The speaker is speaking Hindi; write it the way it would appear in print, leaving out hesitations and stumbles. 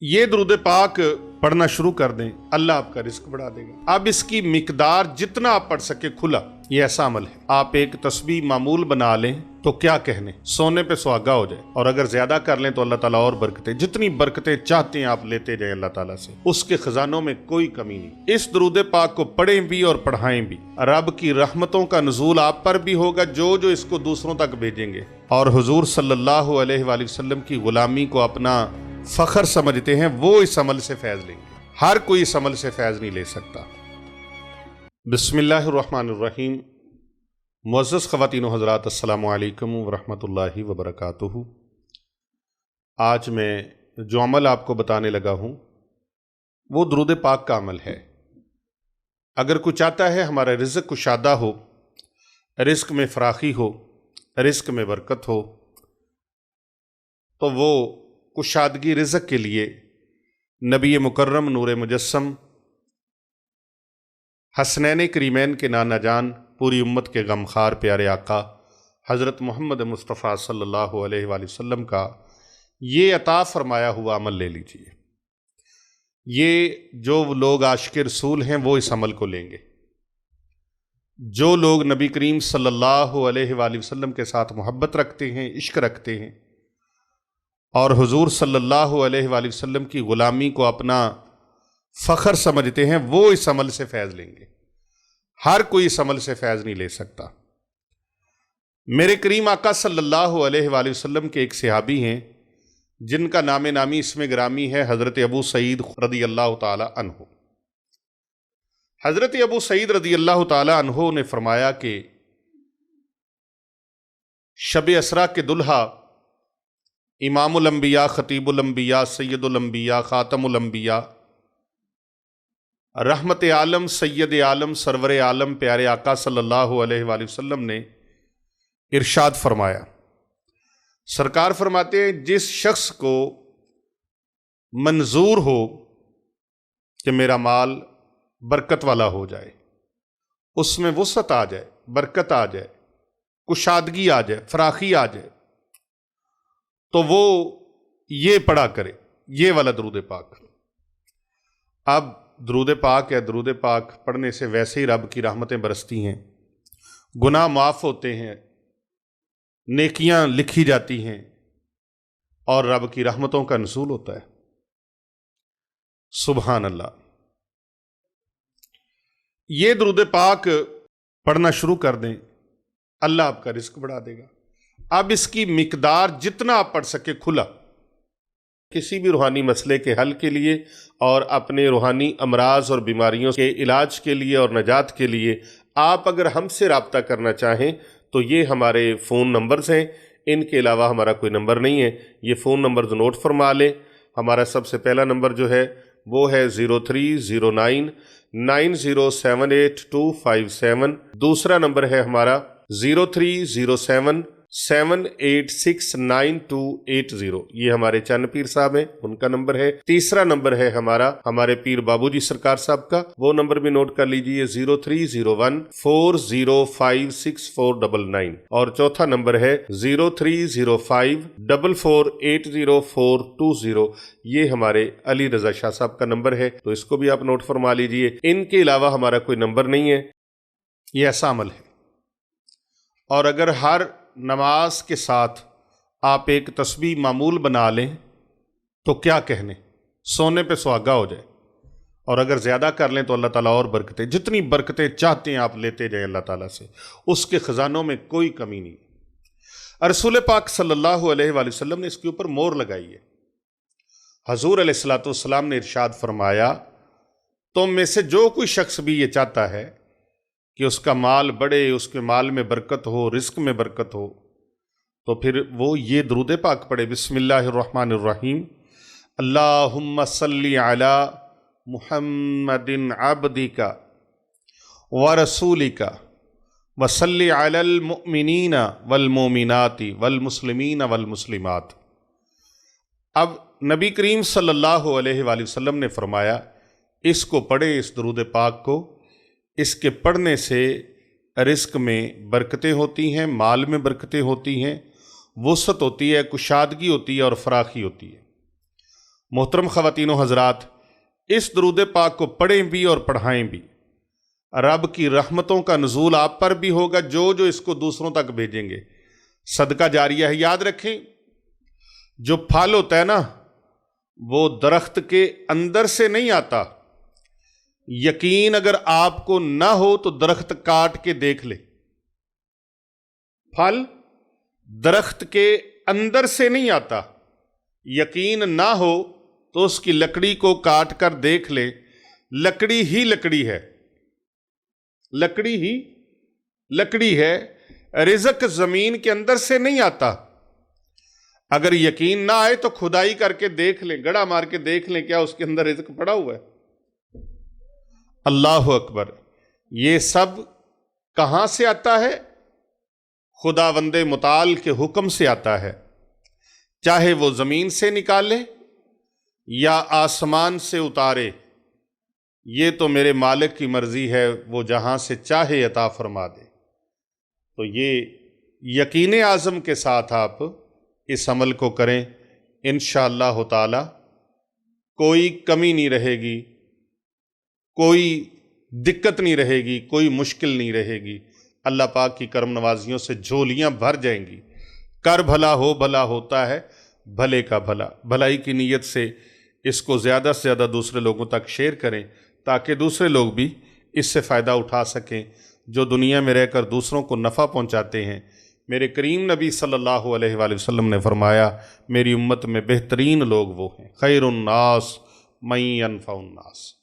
ये दुरूद पाक पढ़ना शुरू कर दें, अल्लाह आपका रिस्क बढ़ा देगा। अब इसकी मिकदार जितना आप पढ़ सके खुला, ये ऐसा अमल है। आप एक तस्बीह मामूल बना लें तो क्या कहने, सोने पे सुहागा हो जाए। और अगर ज्यादा कर लें तो अल्लाह ताला और बरकतें, जितनी बरकतें चाहते हैं आप लेते जाए अल्लाह ताला से, उसके खजानों में कोई कमी नहीं। इस दुरूद पाक को पढ़ें भी और पढ़ाएं भी। रब की रहमतों का नुज़ूल आप पर भी होगा जो जो इसको दूसरों तक भेजेंगे। और हुजूर सल्लल्लाहु अलैहि वसल्लम की गुलामी को अपना फखर समझते हैं, वो इस अमल से फैज लेंगे। हर कोई इस अमल से फैज नहीं ले सकता। बिस्मिल्लाहिर्रहमानिर्रहीम। मुअज़्ज़ज़ ख़वातीन व हज़रात, अस्सलामु अलैकुम व रहमतुल्लाहि व बरकातुहू। आज मैं जो अमल आपको बताने लगा हूँ वो दुरूद पाक का अमल है। अगर कोई चाहता है हमारा रिज़्क़ कुशादा हो, रिज़्क़ में फ़राखी हो, रिज़्क़ में बरकत हो, तो वो कुशादगी रिज़्क़ के लिए नबी मुकर्रम नूर मुजस्सम हसनैन करीमैन के नाना जान, पूरी उम्मत के गमखार प्यारे आका हज़रत मोहम्मद मुस्तफ़ा सल्लल्लाहु अलैहि वसल्लम का ये अता फरमाया हुआ अमल ले लीजिए। ये जो लोग आशिक़ रसूल हैं वो इस अमल को लेंगे। जो लोग नबी करीम सल्लल्लाहु अलैहि वसल्लम के साथ मोहब्बत रखते हैं, इश्क रखते हैं और हुजूर सल्लल्लाहु अलैहि वसल्लम की ग़ुलामी को अपना फ़ख्र समझते हैं, वो इस अमल से फैज़ लेंगे। हर कोई इस अमल से फैज़ नहीं ले सकता। मेरे करीम आका सल्लल्लाहु अलैहि वसल्लम के एक सहाबी हैं जिनका नामे नामी इसमें ग्रामी है हज़रत अबू सईद रदी अल्लाह ताला अन्हु। हज़रत अबू सईद रदी अल्लाह ताला अन्हु ने फरमाया कि शब असरा के दुल्हा इमामुल अंबिया, खतीबुल अंबिया, सैयदुल अंबिया, खातमुल अंबिया, रहमत आलम, सैयद आलम, सरवर आलम प्यारे आका सल्लल्लाहु अलैहि वसल्लम ने इरशाद फरमाया। सरकार फरमाते हैं, जिस शख्स को मंजूर हो कि मेरा माल बरकत वाला हो जाए, उसमें वुसअत आ जाए, बरकत आ जाए, कुशादगी आ जाए, फराखी आ जाए, तो वो ये पढ़ा करे, ये वाला दुरूद पाक। अब दुरूद पाक है, दुरूद पाक पढ़ने से वैसे ही रब की रहमतें बरसती हैं, गुनाह माफ़ होते हैं, नेकियां लिखी जाती हैं और रब की रहमतों का नुज़ूल होता है। सुभान अल्लाह। ये दुरूद पाक पढ़ना शुरू कर दें, अल्लाह आपका रिस्क बढ़ा देगा। अब इसकी मिकदार जितना आप पढ़ सके खुला, किसी भी रूहानी मसले के हल के लिए और अपने रूहानी अमराज और बीमारियों के इलाज के लिए और नजात के लिए आप अगर हमसे रब्ता करना चाहें तो ये हमारे फ़ोन नंबर्स हैं। इनके अलावा हमारा कोई नंबर नहीं है। ये फ़ोन नंबर नोट फरमा लें। हमारा सबसे पहला नंबर जो है वो है 0309 9078 दूसरा नंबर है हमारा 0307 7869280। ये हमारे चन्न पीर साहब हैं, उनका नंबर है। तीसरा नंबर है हमारा हमारे पीर बाबूजी सरकार साहब का, वो नंबर भी नोट कर लीजिए 0301 405649। और चौथा नंबर है 0305 4480 ये हमारे अली रजा शाह साहब का नंबर है, तो इसको भी आप नोट फरमा लीजिए। इनके अलावा हमारा कोई नंबर नहीं है। ये ऐसा अमल है। और अगर हर नमाज के साथ आप एक तस्बीह मामूल बना लें तो क्या कहने, सोने पे सुहागा हो जाए। और अगर ज़्यादा कर लें तो अल्लाह ताला और बरकतें, जितनी बरकतें चाहते हैं आप लेते जाए अल्लाह ताला से, उसके ख़जानों में कोई कमी नहीं। रसूल पाक सल्लल्लाहु अलैहि वसल्लम ने इसके ऊपर मोहर लगाई है। हजूर अलैहिस्सलातु वस्सलाम ने इरशाद फरमाया, तुम में से जो कोई शख्स भी ये चाहता है कि उसका माल बढ़े, उसके माल में बरकत हो, रिस्क में बरकत हो, तो फिर वो ये दुरूद पाक पढ़े। बिस्मिल्लाहिर्रहमानिर्रहीम। अल्लाहुम्मा सल्ली अला मुहम्मदिन अब्दिका व रसूलिका व सल्ली अलल मुमिनीना वल मोमिनाती वल मुस्लिमीना वल मुस्लिमात। अब नबी करीम सल्लल्लाहु अलैहि वसल्लम ने फरमाया, इसको पढ़े, इस दुरूद पाक को। इसके पढ़ने से रिस्क में बरकतें होती हैं, माल में बरकतें होती हैं, वुसअत होती है, कुशादगी होती है और फराखी होती है। मोहतरम ख़वातीन व हज़रात, इस दुरूद पाक को पढ़ें भी और पढ़ाएं भी। रब की रहमतों का नुज़ूल आप पर भी होगा जो जो इसको दूसरों तक भेजेंगे। सदका जारिया है। याद रखें, जो फल होता है ना, वो दरख्त के अंदर से नहीं आता। यकीन अगर आपको ना हो तो दरख्त काट के देख ले। फल दरख्त के अंदर से नहीं आता। यकीन ना हो तो उसकी लकड़ी को काट कर देख ले, लकड़ी ही लकड़ी है, लकड़ी ही लकड़ी है। रिज़्क़ जमीन के अंदर से नहीं आता। अगर यकीन ना आए तो खुदाई करके देख लें, गड़ा मार के देख लें, क्या उसके अंदर रिज़्क़ पड़ा हुआ है। अल्लाह अकबर। ये सब कहां से आता है? खुदावंदे मुताल के हुक्म से आता है। चाहे वो जमीन से निकाले या आसमान से उतारे, ये तो मेरे मालिक की मर्जी है, वो जहां से चाहे अता फरमा दे। तो ये यकीन आज़म के साथ आप इस अमल को करें, इंशाअल्लाह ताला कोई कमी नहीं रहेगी, कोई दिक्कत नहीं रहेगी, कोई मुश्किल नहीं रहेगी। अल्लाह पाक की करम नवाजियों से झोलियां भर जाएंगी। कर भला हो, भला होता है भले का भला। भलाई की नीयत से इसको ज़्यादा से ज़्यादा दूसरे लोगों तक शेयर करें ताकि दूसरे लोग भी इससे फ़ायदा उठा सकें। जो दुनिया में रहकर दूसरों को नफ़ा पहुंचाते हैं, मेरे करीम नबी सल्लल्लाहु अलैहि वसल्लम ने फरमाया, मेरी उम्मत में बेहतरीन लोग वो हैं, खैरुन्नास मन यनफ़उन्नास।